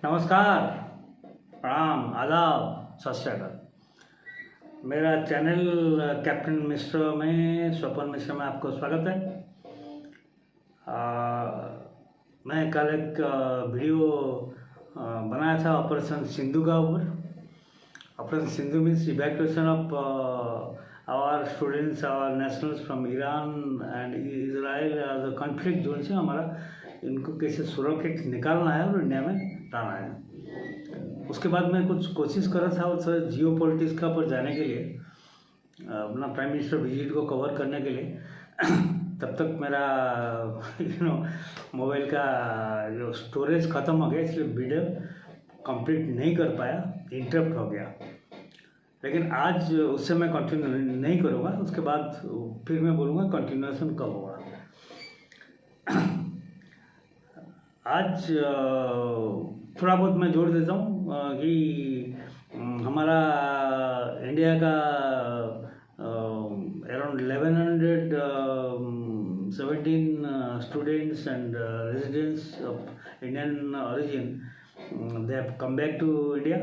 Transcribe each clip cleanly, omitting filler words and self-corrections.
नमस्कार, प्रणाम, आदाब, सत श्री अकाल। मेरा चैनल कैप्टन मिश्र में स्वपन मिश्र में आपको स्वागत है। मैं कल एक वीडियो बनाया था ऑपरेशन सिंधु का ऊपर। Operation Sindhu means evacuation of our students, our nationals from Iran and Israel the conflict zone से हमारा इनको कैसे सुरक्षित निकालना है और इंडिया में लाना है। उसके बाद मैं कुछ कोशिश कर रहा था और जियो पॉलिटिक्स का पर जाने के लिए, अपना प्राइम मिनिस्टर विजिट को कवर करने के लिए। तब तक मेरा मोबाइल का जो स्टोरेज ख़त्म हो गया, इसलिए वीडियो कंप्लीट नहीं कर पाया, इंटरप्ट हो गया। लेकिन आज उससे मैं कंटिन्यू नहीं करूँगा। उसके बाद फिर मैं बोलूँगा कंटिन्यूएशन कब होगा। आज थोड़ा बहुत मैं जोड़ देता हूँ कि हमारा इंडिया का around 1117 students and residents of Indian origin, they have come back to India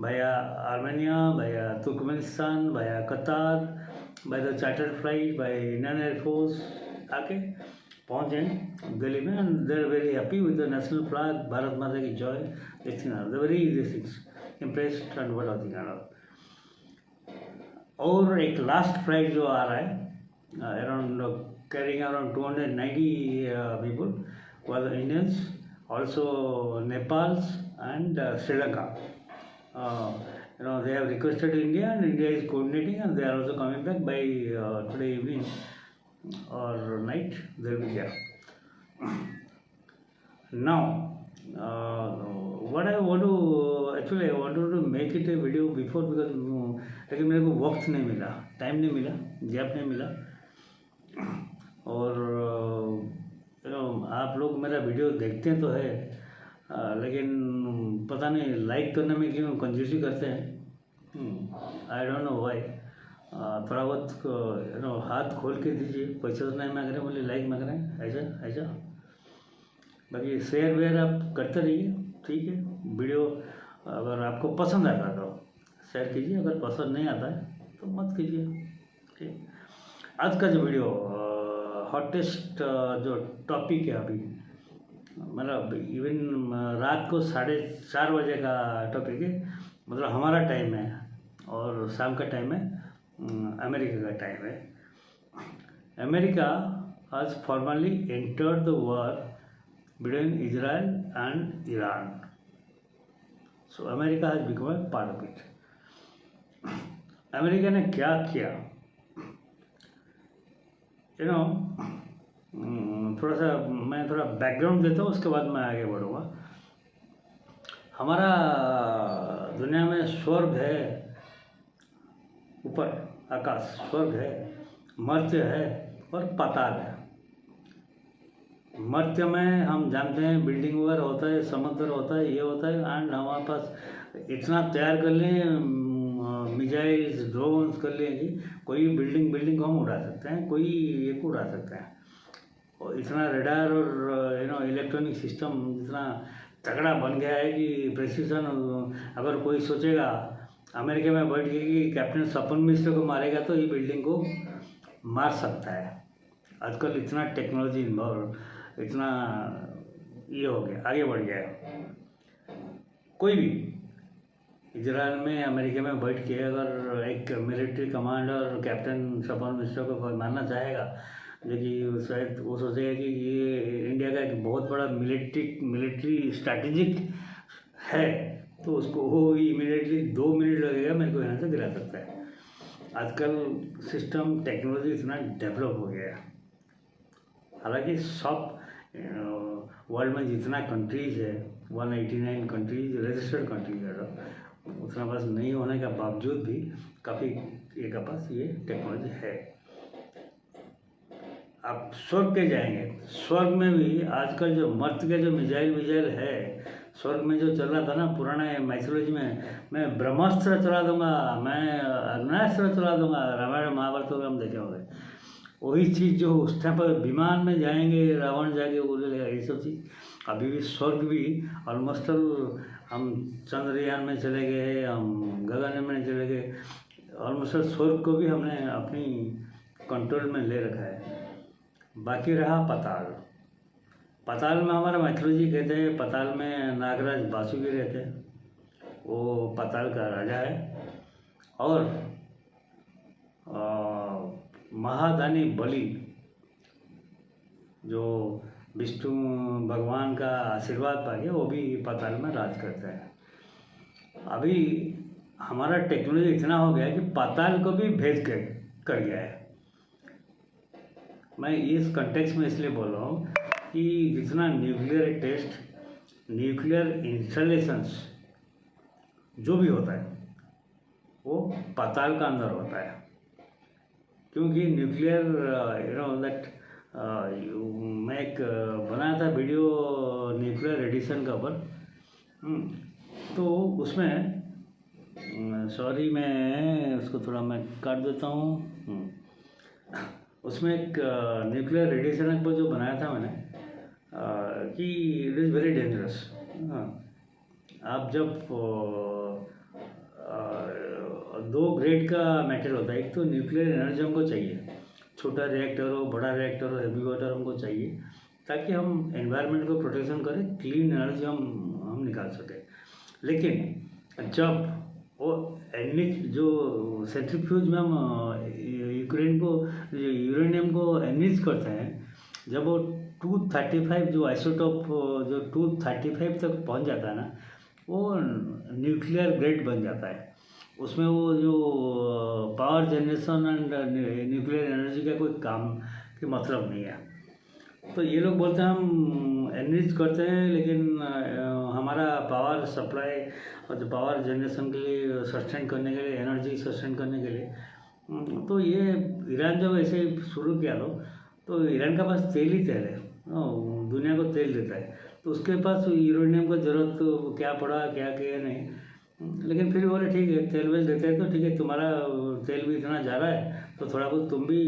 via Armenia, via Turkmenistan, via Qatar, by the chartered flight by Indian Air Force आके पहुँचे दिल्ली में, and they are very happy with the national flag, Bharat माता की जय, this thing, they very these things impressed and what other kind of। और एक last flight जो आ रहा है around carrying around 290 people were Indians, also Nepals and Sri Lanka। They have requested India and India is coordinating, and they are also coming back by today evening or night. They will be there. Now, what I want to make it a video before, because लेकिन मेरे को वक्त नहीं मिला, time नहीं मिला, gap नहीं मिला। और आप लोग मेरा वीडियो देखते हैं तो है, लेकिन पता नहीं लाइक करने में क्यों कंजूसी करते हैं। I don't know why. थोड़ा बहुत हाथ खोल के दीजिए, पैसे तो नहीं मांग रहे, बोले लाइक मांग रहे हैं, ऐसा। बाकी शेयर वेयर आप करते रहिए, ठीक है। वीडियो अगर आपको पसंद आता तो शेयर कीजिए, अगर पसंद नहीं आता है तो मत कीजिए, ठीक। आज का जो वीडियो हॉटेस्ट जो टॉपिक है अभी, मतलब इवन रात को 4:30 बजे का टॉपिक है, मतलब हमारा टाइम है, और शाम का टाइम है अमेरिका का टाइम है। America has formally entered the war between Israel and Iran. So America has become a part of it. America ने क्या किया, मैं थोड़ा बैकग्राउंड देता हूँ, उसके बाद मैं आगे बढ़ूँगा। हमारा दुनिया में स्वर्ग है, ऊपर आकाश स्वर्ग है, मर्त्य है और पाताल है। मर्त्य में हम जानते हैं बिल्डिंग वगैरह होता है, समुद्र होता है, ये होता है, एंड हमारे पास इतना तैयार कर लें, मिसाइल्स ड्रोन्स कर लें कि कोई बिल्डिंग को हम उड़ा सकते हैं, कोई एक उड़ा सकते हैं। और इतना रडार और इलेक्ट्रॉनिक सिस्टम इतना तगड़ा बन गया है कि प्रेसिशन, अगर कोई सोचेगा अमेरिका में बैठ के कि कैप्टन स्वपन मिश्र को मारेगा तो ये बिल्डिंग को मार सकता है। आजकल इतना टेक्नोलॉजी इन्वॉल्व, इतना ये हो गया, आगे बढ़ गया है। कोई भी इजराइल में, अमेरिका में बैठ के अगर एक मिलिट्री कमांडर कैप्टन स्वपन मिश्र को कोई मारना चाहेगा, जो कि शायद वो सोचेगा कि ये इंडिया का एक बहुत बड़ा मिलिट्री स्ट्रैटेजिक है, तो उसको वो इमीडिएटली 2 मिनट लगेगा, मेरे को यहाँ से गिरा सकता है। आजकल सिस्टम टेक्नोलॉजी इतना डेवलप हो गया है। हालांकि सब वर्ल्ड में जितना कंट्रीज़ है, 189 कंट्रीज रजिस्टर्ड कंट्रीज है, उतना पास नहीं होने का बावजूद भी काफ़ी एक पास ये टेक्नोलॉजी है। आप स्वर्ग के जाएंगे, स्वर्ग में भी आजकल जो मर्त्य के जो मिसाइल है, स्वर्ग में जो चल रहा था ना पुराने माइथोलॉजी में, मैं ब्रह्मास्त्र चला दूंगा, मैं अग्नास्त्र चला दूंगा, रामायण महाभारत में हम देखे होंगे। वही चीज़ जो उस टाइम पर विमान में जाएंगे, रावण जाके बोलेगा, ये सब चीज़ अभी भी स्वर्ग भी ऑलमोस्ट हम चंद्रयान में चले गए, हम गगन में चले गए, ऑलमोस्ट स्वर्ग को भी हमने अपनी कंट्रोल में ले रखा है। बाकी रहा पाताल। पाताल में हमारा मैथोलॉजी कहते हैं, पाताल में नागराज बासुकी रहते हैं, वो पाताल का राजा है। और महादानी बलि जो विष्णु भगवान का आशीर्वाद पा गया, वो भी पाताल में राज करता है। अभी हमारा टेक्नोलॉजी इतना हो गया कि पाताल को भी भेद कर गया है। मैं इस कंटेक्स्ट में इसलिए बोल रहा हूँ कि जितना न्यूक्लियर टेस्ट, न्यूक्लियर इंस्टॉलेशंस जो भी होता है वो पाताल का अंदर होता है। क्योंकि न्यूक्लियर दैट मैं एक बनाया था वीडियो न्यूक्लियर रेडिएशन का ऊपर, तो उसमें सॉरी मैं उसको थोड़ा मैं काट देता हूँ। उसमें एक न्यूक्लियर रेडिएशन पर जो बनाया था मैंने कि इट इज़ वेरी डेंजरस। आप जब दो ग्रेड का मेटल होता है, एक तो न्यूक्लियर एनर्जी हमको चाहिए, छोटा रिएक्टर हो, बड़ा रिएक्टर हो, हेवी वाटर हमको चाहिए, ताकि हम एनवायरनमेंट को प्रोटेक्शन करें, क्लीन एनर्जी हम निकाल सकें। लेकिन जब वो एनरिच जो सेंट्रीफ्यूज में हम यूरेनियम को एनरिच करते हैं, जब वो 235 जो आइसोटोप जो 235 तक पहुंच जाता है ना, वो न्यूक्लियर ग्रेड बन जाता है। उसमें वो जो power generation and nuclear energy का कोई काम की मतलब नहीं है। तो ये लोग बोलते हैं हम एनरिच करते हैं, लेकिन हमारा पावर सप्लाई और जो पावर जनरेशन के लिए सस्टेन करने के लिए, एनर्जी सस्टेन करने के लिए, तो ये ईरान जब ऐसे शुरू किया तो ईरान का पास तेल ही तेल है, दुनिया को तेल देता है, तो उसके पास यूरेनियम को ज़रूरत तो क्या पड़ा, क्या किया नहीं। लेकिन फिर बोले ठीक है, तेल वेल देते हैं तो ठीक है, तुम्हारा तेल भी इतना जा रहा है तो थोड़ा बहुत तुम भी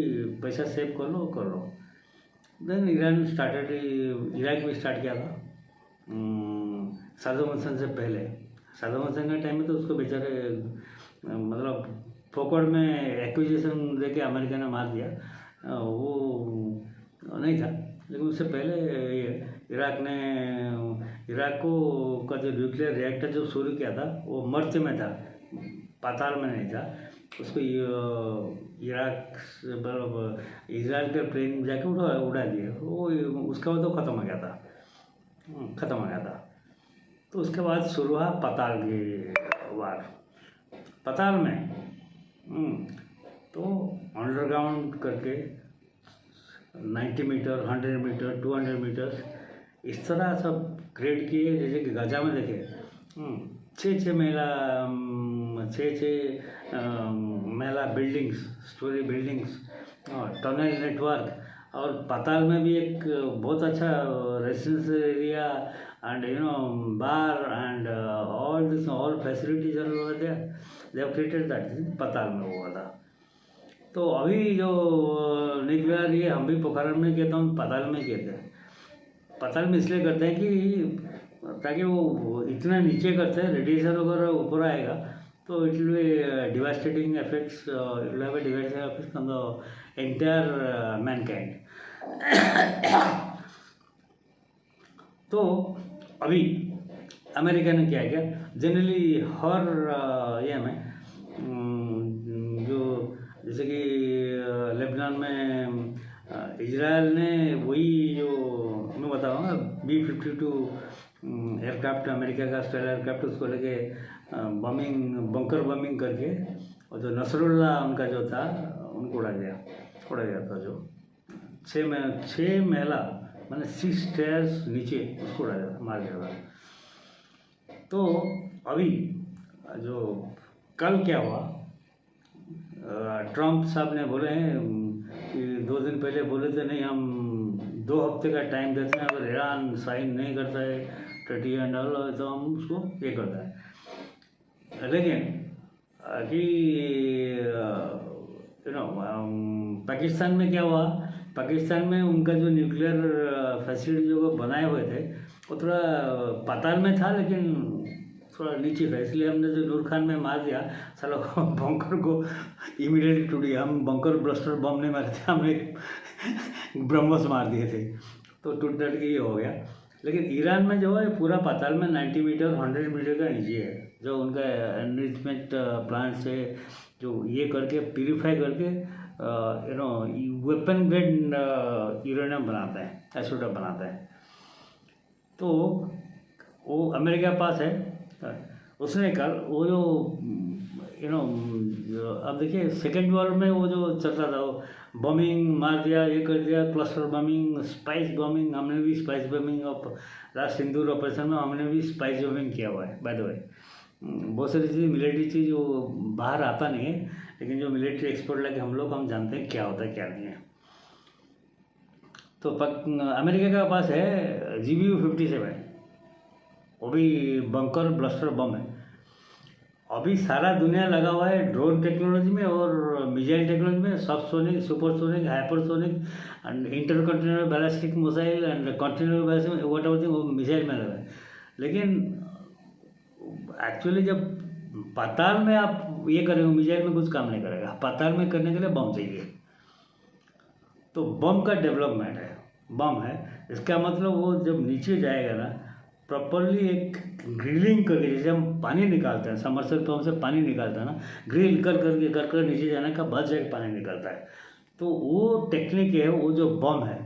पैसा सेव कर लो। देन ईरान स्टार्टेड, इराक भी स्टार्ट किया था सद्दाम हुसैन से पहले। सद्दाम हुसैन के टाइम में तो उसको बेचारे मतलब फोकट में एक्विजिशन दे के अमेरिका ने मार दिया, वो नहीं था। लेकिन उससे पहले इराक को का जो न्यूक्लियर रिएक्टर जो शुरू किया था वो मर्च में था, पाताल में नहीं था। उसको इराक से मतलब इजराइल के प्लेन जाके उड़ा दिए, वो उसका बाद तो ख़त्म हो गया था। तो उसके बाद शुरू हुआ पाताल की वार। पाताल में तो अंडरग्राउंड करके 90 मीटर, 100 मीटर, 200 मीटर इस तरह सब ग्रेड किए। जैसे कि गाजा में देखे 6 महला buildings, story buildings, tunnel network. और पाताल में भी एक बहुत अच्छा residential area and bar and all facilities are over there, they have created that. पाताल में हुआ था। तो अभी जो न्यूक्लियर ये हम भी पोखरण में कहता हूँ, पाताल में कहते हैं। पाताल में इसलिए करते हैं कि ताकि वो इतना नीचे करते हैं, रेडिएशन अगर ऊपर आएगा तो it will be devastating effects, it will have a devastating effects on the entire Mankind. तो अभी अमेरिका ने क्या किया, जनरली हर ये में जो जैसे कि लेबनान में इजराइल ने वही जो मैं बताऊँगा B-52 एयरक्राफ्ट, अमेरिका का स्टाइल एयरक्राफ्ट, उसको लेके बंकर बमिंग करके, और जो नसरुल्ला उनका जो था उनको उड़ा गया था। जो 6 महला मैंने 6 स्टेयर्स नीचे उसको उड़ा गया, मार गया था। तो अभी जो कल क्या हुआ, ट्रंप साहब ने बोले हैं कि 2 दिन पहले बोले थे नहीं हम 2 हफ्ते का टाइम देते हैं, अगर ईरान साइन नहीं करता है ट्रीटी एंड ऑल तो हम उसको ये करता है। लेकिन कि पाकिस्तान में क्या हुआ, पाकिस्तान में उनका जो न्यूक्लियर फैसिलिटी जो बनाए हुए थे वो थोड़ा पाताल में था लेकिन थोड़ा नीचे था, इसलिए हमने जो नूर खान में मार दिया साला बंकर को इमीडिएटली टूट गया। हम बंकर ब्लस्टर बम नहीं मारे थे, हमने ब्रह्मोस मार दिए थे, तो टूट टट के ये हो गया। लेकिन ईरान में जो है पूरा पाताल में 90 मीटर 100 मीटर का नीचे है, जो उनका एनरिचमेंट प्लांट से जो ये करके प्यूरीफाई करके वेपन ग्रेड यूरेनियम बनाता है, आइसोटोप बनाता है। तो वो अमेरिका पास है। उसने कल वो जो अब देखिए सेकेंड वॉर में वो जो चल रहा था, वो बमिंग मार दिया, ये कर दिया, क्लस्टर बमिंग, स्पाइस बमिंग, हमने भी स्पाइस बमिंग और लास्ट सिंदूर ऑपरेशन में हमने भी स्पाइस बमिंग किया हुआ है। बाय द वे बहुत सारी चीज़ मिलिट्री चीज़ जो बाहर आता नहीं है, लेकिन जो मिलिट्री एक्सपर्ट लगे हम जानते हैं क्या होता है क्या नहीं है। तो अमेरिका का पास है GBU-57, वो भी बंकर ब्लस्टर बम है। अभी सारा दुनिया लगा हुआ है ड्रोन टेक्नोलॉजी में और मिसाइल टेक्नोलॉजी में, subsonic, supersonic, hypersonic and intercontinental ballistic missile and continental ballistic what ever thing, वो मिसाइल में लगा है। लेकिन एक्चुअली जब पाताल में आप ये करेंगे, मिसाइल में कुछ काम नहीं करेगा, पाताल में करने के लिए बम चाहिए। तो बम का डेवलपमेंट है, बम है, इसका मतलब वो जब नीचे जाएगा ना, प्रॉपरली एक ग्रिलिंग करके, जैसे हम पानी निकालते हैं समरसेबल पंप से पानी निकालते हैं ना, ग्रिल कर नीचे जाने का बाद जाके पानी निकलता है। तो वो टेक्निक है, वो जो बम है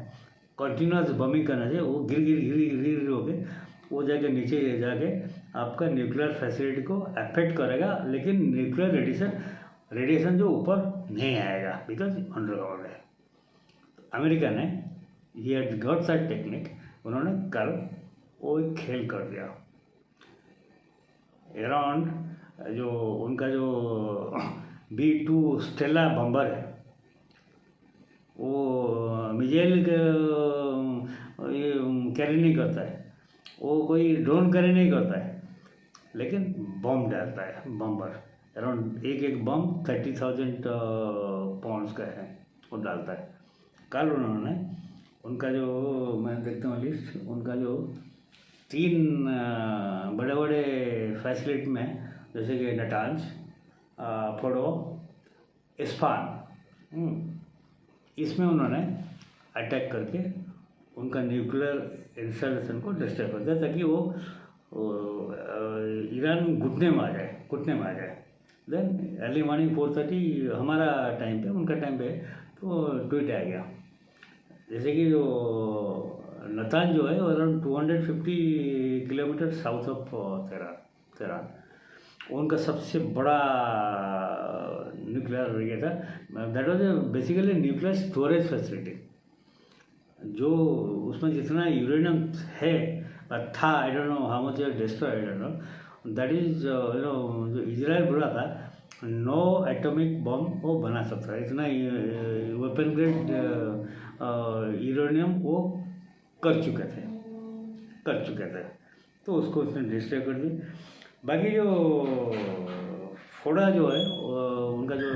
कंटिन्यूस बमिंग करना चाहिए, वो गिर होके वो जाके नीचे जाके आपका न्यूक्लियर फैसिलिटी को अफेक्ट करेगा, लेकिन न्यूक्लियर रेडिएशन जो ऊपर नहीं आएगा, बिकॉज अंडरग्राउंड है। अमेरिका ने ये गॉट दैट टेक्निक, उन्होंने कल वो एक खेल कर दिया। अराउंड जो उनका जो B-2 स्टेला बम्बर है, वो मिसाइल ये कैरी नहीं करता है, वो कोई ड्रोन कैरी नहीं करता है, लेकिन बम डालता है बम्बर। अराउंड एक बम 30,000 पाउंड्स का है, वो डालता है। कल उन्होंने उनका जो, मैं देखता हूँ लिस्ट, उनका जो 3 बड़े बड़े फैसिलिटी में, जैसे कि नटांज, फोडो, इस्फान, इसमें उन्होंने अटैक करके उनका न्यूक्लियर इंस्टॉलेशन को डिस्ट्रॉय कर दिया, ताकि वो ईरान घुटने में आ जाए। देन अर्ली मॉर्निंग 4:30 हमारा टाइम पे, उनका टाइम पे, तो ट्वीट आ गया, जैसे कि जो नतान जो है around 250 kilometre south of Tehran, उनका सबसे बड़ा न्यूक्लियर ये था। That was basically nuclear storage facility, जो उसमें जितना यूरेनियम है था, I don't know how much destroy, I don't know, that is जो इजराइल बोला था नो एटॉमिक बम वो बना सकता है, इतना वेपन ग्रेड यूरेनियम वो कर चुके थे, तो उसको उसने डिस्ट्रॉय कर दी। बाकी जो फोड़ा जो है उनका जो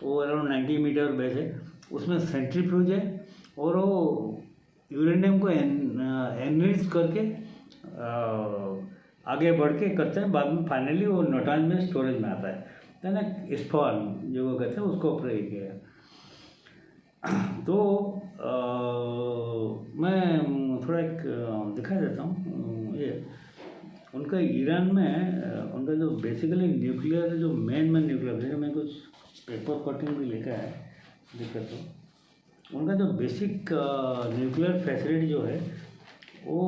वो अराउंड 90 मीटर बेस है, उसमें सेंट्रीफ्यूज है, और वो यूरेनियम को एनरिच करके आगे बढ़ के करते हैं, बाद में फाइनली वो नटांज में स्टोरेज में आता है ना, इस्फान जो वो कहते हैं, उसको ऊपर किया। तो मैं थोड़ा एक दिखा देता हूँ, ये उनका ईरान में उनका जो बेसिकली न्यूक्लियर जो मेन न्यूक्लियर, मैं कुछ पेपर कटिंग भी लिखा है, दिक्कत हो, उनका जो बेसिक न्यूक्लियर फैसिलिटी जो है वो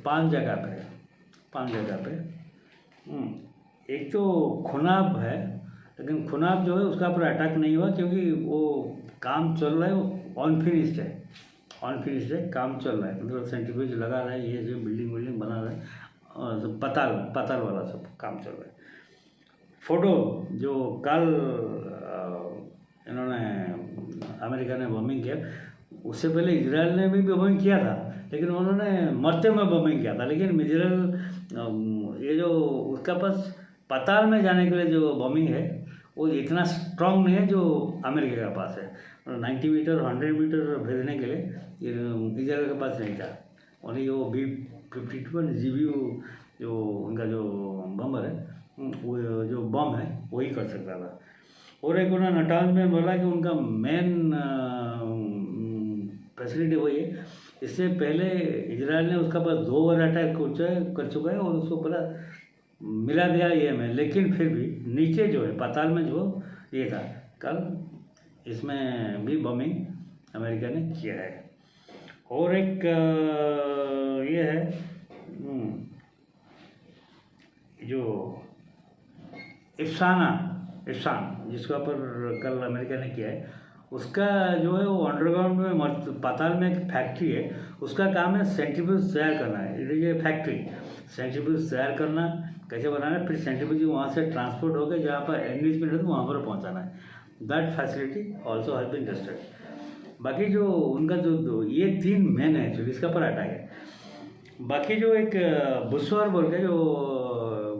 5 जगह पे। एक तो खुनाब है, लेकिन खुनाब जो है उसका पर अटैक नहीं हुआ, क्योंकि वो काम चल रहा है, वो अनफिनिश्ड है, काम चल रहा है, मतलब सेंट्रीफ्यूज लगा रहा है, ये जो बिल्डिंग बना रहा है, और पताल वाला सब काम चल रहा है। फोटो जो कल इन्होंने अमेरिका ने बमिंग किया, उससे पहले इजराइल ने भी बमिंग किया था, लेकिन उन्होंने मरते में बमिंग किया था। लेकिन इजराइल ये जो उसका पास पाताल में जाने के लिए जो बमिंग है वो इतना स्ट्रांग नहीं है जो अमेरिका के पास है। 90 मीटर 100 मीटर भेजने के लिए इजराइल के पास नहीं था, ओनली वो 52 GB जो उनका जो बम्बर है, वो जो बम है वही कर सकता था। और एक उन्होंने नटाल में बोला कि उनका मेन फैसिलिटी वही है। इससे पहले इजराइल ने उसका पास 2 बार अटैक कर चुका है और उसको पूरा मिला दिया ये में, लेकिन फिर भी नीचे जो है पाताल में जो ये था, कल इसमें भी बमिंग अमेरिका ने किया है। और एक ये है जो इफ्सान जिसके ऊपर कल अमेरिका ने किया है, उसका जो है वो अंडरग्राउंड में पाताल में एक फैक्ट्री है, उसका काम है सेंट्रीफ्यूज तैयार करना है। ये फैक्ट्री सेंट्रीफ्यूज तैयार करना, कैसे बनाना है, फिर सेंट्रीफ्यूज वहाँ से ट्रांसपोर्ट होकर जहाँ पर एनरिचमेंट है वहाँ पर पहुँचाना है। That facility also has been tested. बाकी जो उनका जो ये 3 मेन है जो इसका पर अटैक है। बाकी जो एक बुशवार बोल के जो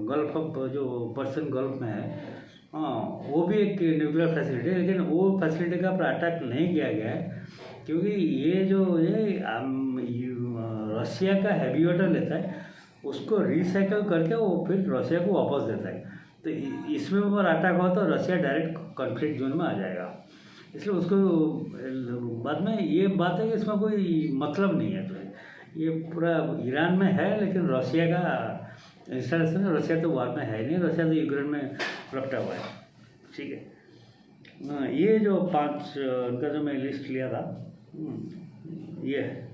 गल्फ ऑफ जो पर्सन गल्फ में है, हाँ वो भी एक न्यूक्लियर फैसिलिटी है, लेकिन वो फैसिलिटी का पर अटैक नहीं किया गया है क्योंकि ये जो रशिया का हैवी वाटर लेता है, उसको रिसाइकल करके वो फिर रशिया को वापस देता है। तो इसमें अगर अटैक हुआ तो रशिया डायरेक्ट कॉन्फ्लिक्ट जोन में आ जाएगा। इसलिए उसको बाद में ये बात है कि इसमें कोई मतलब नहीं है। तो ये पूरा ईरान में है, लेकिन रशिया का इंस्टॉलेशन है। रशिया तो वार में है नहीं, रशिया तो यूक्रेन में लपटा हुआ है। ठीक है, ये जो 5 उनका जो मैं लिस्ट लिया था ये है,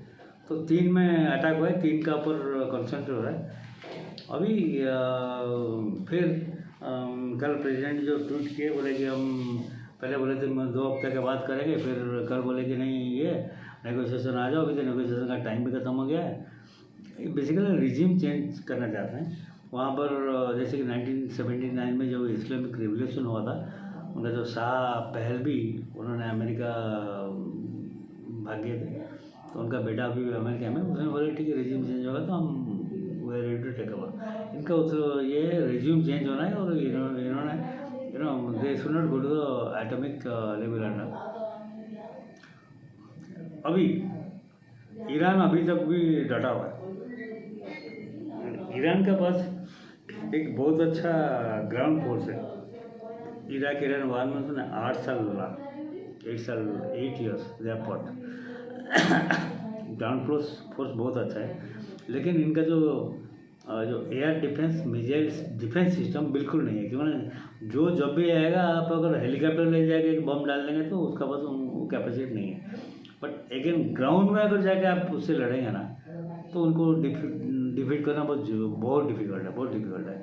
तो 3 में अटैक हुआ है, 3 का ऊपर कंसंट्रेट हो रहा है अभी। फिर कल प्रेसिडेंट जो ट्वीट किए, बोले कि हम पहले बोले थे 2 हफ्ते के बाद करेंगे, फिर कल बोले कि नहीं ये नेगोशिएशन आ जाओ, अभी तो नेगोशिएशन का टाइम भी खत्म हो गया है। बेसिकली रिजीम चेंज करना चाहते हैं वहाँ पर। जैसे कि 1979 में जो इस्लामिक रिवोल्यूशन हुआ था, उनका जो शाह पहलवी, उन्होंने अमेरिका भाग गए थे, तो उनका बेटा भी अमेरिका में, उसने बोले ठीक है रिजीम चेंज होगा तो हम वे रेडी टू टेक ओवर। इनका तो ये रिज्यूम चेंज होना है और इन्होंने they should not go to the atomic level under. अभी ईरान अभी तक भी डटा हुआ है। ईरान के पास एक बहुत अच्छा ग्राउंड फोर्स है। इराक ईरान वार में उसने 8 साल लड़ा, 8 years they have fought. Ground force बहुत अच्छा है, लेकिन इनका जो air defence missile defence system बिल्कुल नहीं है। क्योंकि जो जब भी आएगा, आप अगर हेलीकॉप्टर ले जाके एक बम डाल देंगे तो उसका पास वो कैपेसिटी नहीं है। बट अगेन ग्राउंड में अगर जाके आप उससे लड़ेंगे ना, तो उनको डिफीट करना बहुत डिफिकल्ट है।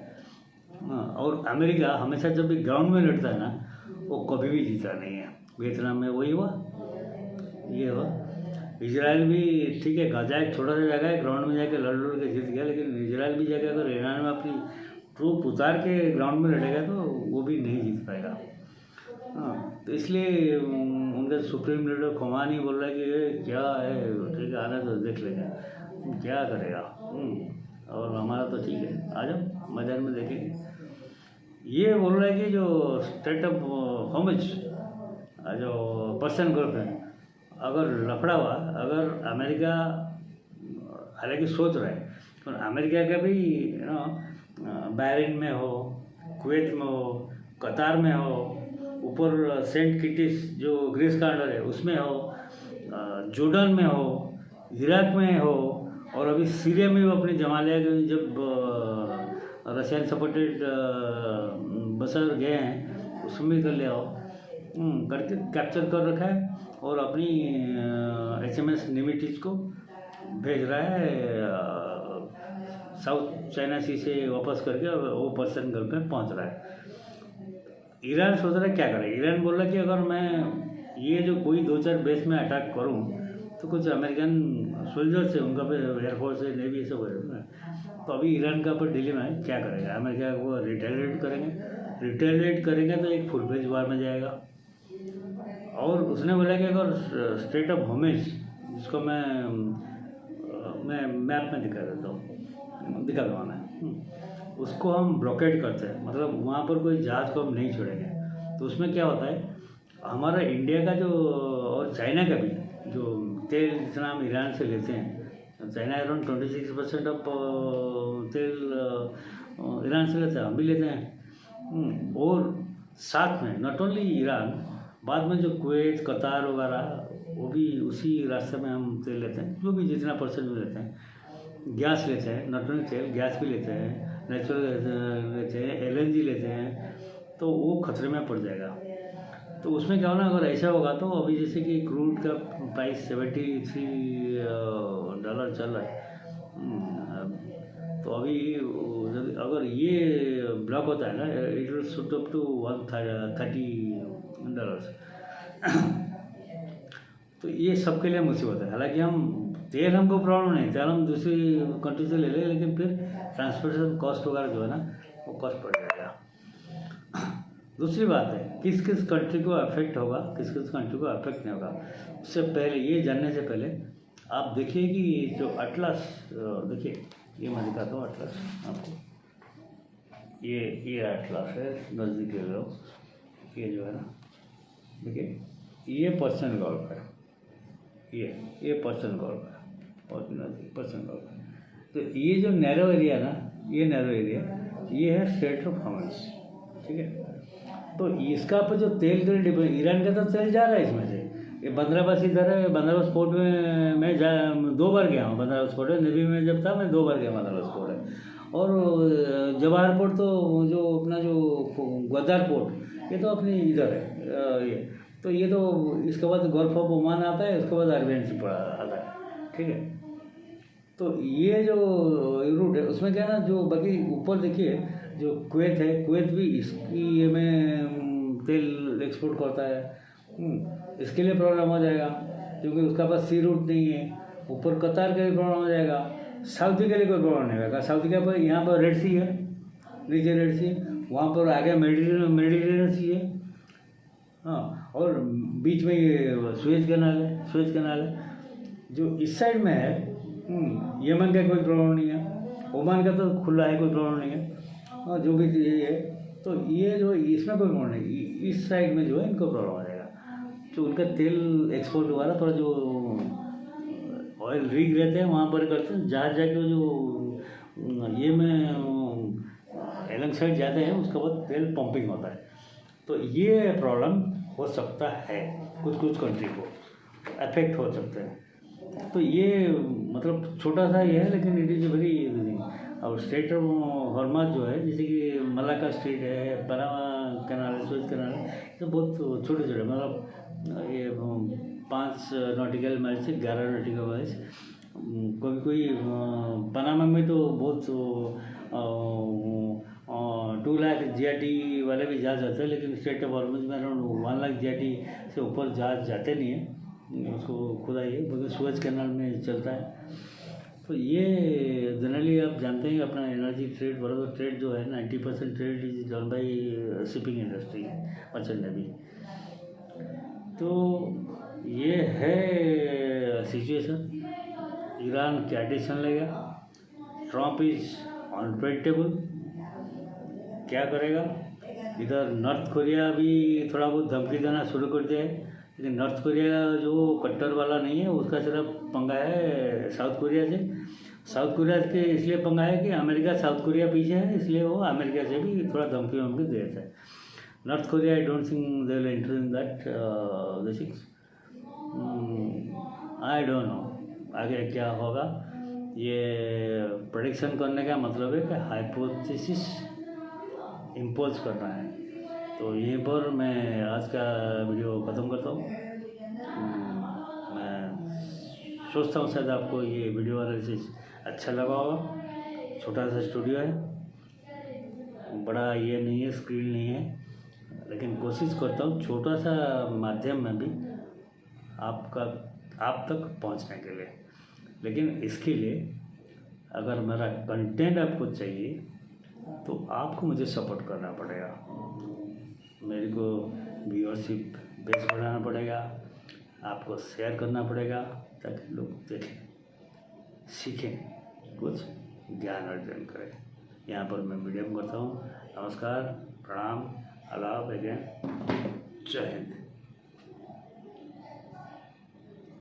हाँ, और अमेरिका हमेशा जब भी ग्राउंड में लड़ता है ना, वो कभी भी जीता नहीं है। वियतनाम में वही हुआ, ये हुआ। इजराइल भी ठीक है, गाजा एक छोटा सा जगह है, ग्राउंड में जाके लड़ के जीत गया, लेकिन इजराइल भी जाके अगर ईरान में अपनी ट्रूप उतार के ग्राउंड में लड़ेगा तो वो भी नहीं जीत पाएगा। हाँ, तो इसलिए उनका सुप्रीम लीडर खोमानी बोल रहा है कि ये क्या है, ठीक है आना तो देख लेंगे क्या करेगा। और हमारा तो ठीक है, आ जाओ मैदान में देखेंगे। ये बोल रहा है कि जो स्टेट ऑफ होमज जो पर्सन ग्रुप है, अगर लफड़ा हुआ, अगर अमेरिका हालांकि सोच रहा है, तो अमेरिका का भी बहरीन में हो, कुवैत में हो, कतार में हो, ऊपर सेंट किटिस जो ग्रीस का अंडर है उसमें हो, जॉर्डन में हो, इराक में हो, और अभी सीरिया में भी अपनी जमा लिया कि जब रशियन सपोर्टेड बसर गए हैं उसमें भी कर लिया हो, करके कैप्चर कर रखा है और अपनी HMS निमिटीज को भेज रहा है साउथ चाइना सी से वापस करके वो पर्सन घर पे पहुंच रहा है। ईरान सोच रहा है क्या करे। ईरान बोल रहा कि अगर मैं ये जो कोई 2-4 बेस में अटैक करूं तो कुछ अमेरिकन सोल्जर्स है, उनका भी एयरफोर्स है, नेवी सब है, तो अभी ईरान का पर डिलेमा है क्या करेगा। अमेरिका को रिटेलिएट करेंगे तो एक फुल फ्लेज वार में जाएगा। और उसने बोला कि अगर स्टेट ऑफ होमेज, जिसको मैं मैप में दिखा दूँगा मैं, उसको हम ब्लॉकेड करते हैं, मतलब वहाँ पर कोई जहाज़ को हम नहीं छोड़ेंगे। तो उसमें क्या होता है, हमारा इंडिया का जो और चाइना का भी जो तेल जितना हम ईरान से लेते हैं, चाइना अराउंड 26% ऑफ तेल ईरान से लेता है, हम भी लेते हैं। और साथ में नॉट ओनली ईरान, बाद में जो कुवैत, कतार वगैरह, वो भी उसी रास्ते में हम तेल लेते हैं, जो भी जितना परसेंट में लेते हैं। गैस लेते हैं, नॉट ओनली तेल, गैस भी लेते हैं, नेचुरल लेते हैं, LNG लेते हैं, तो वो खतरे में पड़ जाएगा। तो उसमें क्या होना, अगर ऐसा होगा तो अभी जैसे कि क्रूड का प्राइस $73 चल रहा है, तो अभी अगर ये ब्लॉक होता है ना, it will shoot up to $130। तो ये सबके लिए मुसीबत है। हालांकि हमको प्रॉब्लम नहीं, तेल हम दूसरी कंट्री से ले लें, लेकिन फिर ट्रांसपोर्टेशन कॉस्ट वगैरह जो है ना, वो कॉस्ट पड़ जाएगा। दूसरी बात है, किस किस कंट्री को अफेक्ट होगा, किस किस कंट्री को अफेक्ट नहीं होगा। उससे पहले, ये जानने से पहले आप देखिए कि जो अटलस, देखिए ये मैं दिखाता हूँ अटलस आपको। ये अटलस है, नज़दीक ले लो, ये जो है ना, देखिए ये पर्सन गोल्फ है, ये पर्सन गोल्फ है, और नज़दीक पर्सन गोल्फ है। तो ये जो नैरो एरिया ना, ये नैरो एरिया, ये है स्ट्रेट ऑफ हॉर्मुज़, ठीक है। तो इसका पर जो तेल डिपेंड, ईरान का तो तेल जा रहा है इसमें से। ये बंदराबास इधर है, बंदराबास पोर्ट में मैं 2 बार गया हूँ। बंदराबास पोर्ट है, नेवी में जब था मैं 2 बार गया बंदराबास पोर्ट है। और जवाहर पोर्ट तो जो अपना जो ग्वादर पोर्ट, ये तो अपनी इधर है। ये तो इसके बाद गल्फ ऑफ ओमान आता है, उसके बाद अरबियन सी आता है, ठीक है। तो ये जो रूट है उसमें क्या है ना, जो बाकी ऊपर देखिए जो कुवैत है, कुवैत भी इसकी में तेल एक्सपोर्ट करता है। इसके लिए प्रॉब्लम हो जाएगा क्योंकि उसका पास सी रूट नहीं है। ऊपर कतार का भी प्रॉब्लम हो जाएगा। सऊदी के लिए कोई प्रॉब्लम नहीं होगा। सऊदी के पर यहाँ पर रेड सी है, नीचे रेड सी, वहाँ पर आगे मेडिटेरियन सी है, हाँ, और बीच में ये सुएज कैनाल है। जो इस साइड में है, यमन का कोई प्रॉब्लम नहीं है, ओमान का तो खुला है, कोई प्रॉब्लम नहीं है, हाँ, जो भी ये है। तो ये जो इसमें कोई प्रॉब्लम नहीं, इस साइड में जो है इनको प्रॉब्लम हो जाएगा। जो उनका तेल एक्सपोर्ट हुआ ना, थोड़ा जो ऑयल रिग रहते हैं वहाँ पर करते हैं, जहाँ जाके जो ये में एलंग साइड जाते हैं, उसके बाद तेल पंपिंग होता है। तो ये प्रॉब्लम हो सकता है, कुछ कंट्री को अफेक्ट हो सकते हैं। तो ये मतलब छोटा सा ये है, लेकिन इट इज़ वेरी। और स्ट्रेट ऑफ हॉर्मुज़ जो है, जैसे कि मलाका स्ट्रेट है, पनामा कैनाल है, सुएज कैनाल है, तो बहुत छोटे मतलब ये 5 नॉटिकल माइल से 11 नॉटिकल माइल्स। कोई पनामा में तो बहुत 2 लाख GRT वाले भी जहाज जाते हैं, लेकिन स्ट्रेट ऑफ हॉर्मुज़ में अराउंड 1 लाख GRT से ऊपर जहाज जाते नहीं हैं, उसको खुदा ही है, बल्कि सुएज कैनाल में चलता है। तो ये जनरली आप जानते हैं अपना एनर्जी ट्रेड, बराबर ट्रेड जो है 90% trade is done by shipping industry, merchant navy. तो ये है सिचुएशन। ईरान क्या डिसीजन लेगा, ट्रम्प इज अनप्रेडिक्टेबल, क्या करेगा। इधर नॉर्थ कोरिया भी थोड़ा बहुत धमकी देना शुरू कर दिया है, लेकिन नॉर्थ कोरिया जो कट्टर वाला नहीं है, उसका सिर्फ पंगा है साउथ कोरिया से। साउथ कोरिया के इसलिए पंगा है कि अमेरिका साउथ कोरिया पीछे है, इसलिए वो अमेरिका से भी थोड़ा धमकी देता है। North Korea I don't think they will enter in that basics, I don't know आगे क्या होगा। ये प्रेडिक्शन करने का मतलब है कि हाइपोथेसिस इम्पोज करना है। तो यहीं पर मैं आज का वीडियो ख़त्म करता हूँ। मैं सोचता हूँ शायद आपको ये वीडियो एनालिसिस अच्छा लगा होगा। छोटा सा स्टूडियो है, बड़ा ये नहीं है, स्क्रीन नहीं है, लेकिन कोशिश करता हूँ छोटा सा माध्यम में भी आप तक पहुँचने के लिए। लेकिन इसके लिए अगर मेरा कंटेंट आपको चाहिए तो आपको मुझे सपोर्ट करना पड़ेगा, मेरे को व्यूअरशिप बेस बढ़ाना पड़ेगा, आपको शेयर करना पड़ेगा ताकि लोग देखें, सीखें, कुछ ज्ञान अर्जन करें। यहाँ पर मैं वीडियो करता हूँ। नमस्कार, प्रणाम, आदाब, जय हिंद।